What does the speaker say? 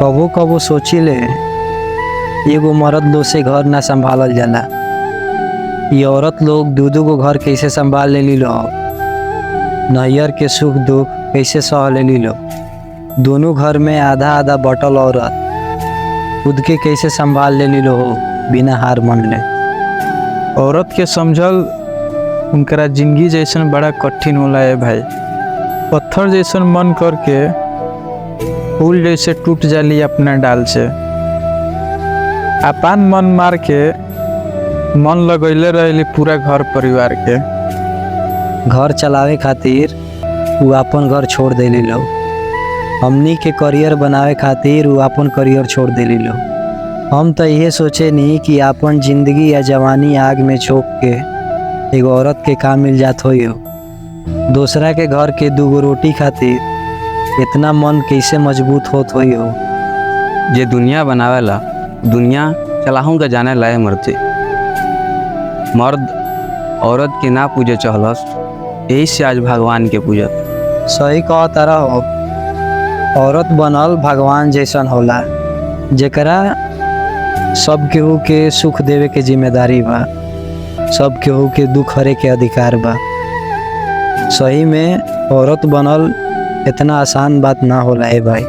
कबो कबो सोचिले एगो मर्द लोग से घर ना संभालल जाला। ये औरत लोग दू दू गो घर कैसे संभाल लेली लो, नैयर के सुख दुख कैसे सह लेली लो। दोनों घर में आधा आधा बटल औरत खुद के कैसे संभाल लेली लो बिना हार मान ले। औरत के समझल उनकरा जिंदगी जैसन बड़ा कठिन होला है भाई। पत्थर जैसन मन करके फूल जैसे टूट जाली अपना डाल से। अपन मन मार के मन लगैले रहली पूरा घर परिवार के। घर चलावे खातिर वो अपन घर छोड़ देली लो, हमनी के करियर बनावे खातिर वो अपन करियर छोड़ देली लो। हम तो ये सोचे नहीं कि अपन जिंदगी या जवानी आग में झोंक के एगो औरत के काम मिल जात हो। दूसरा के घर के दूगो रोटी खातिर इतना मन कैसे मजबूत होत हो। जे दुनिया बनावेला दुनिया चलाहूँ का जाने लाए मर्द औरत के ना पूजे चहलस, यही से आज भगवान के पूजत। सही कह तारा हो, औरत बनल भगवान जैसन होला, जेकरा सब केहू के सुख देवे के जिम्मेदारी बा, सब केहू के दुख हरे के अधिकार बा। सही में औरत बनल इतना आसान बात ना होला है भाई।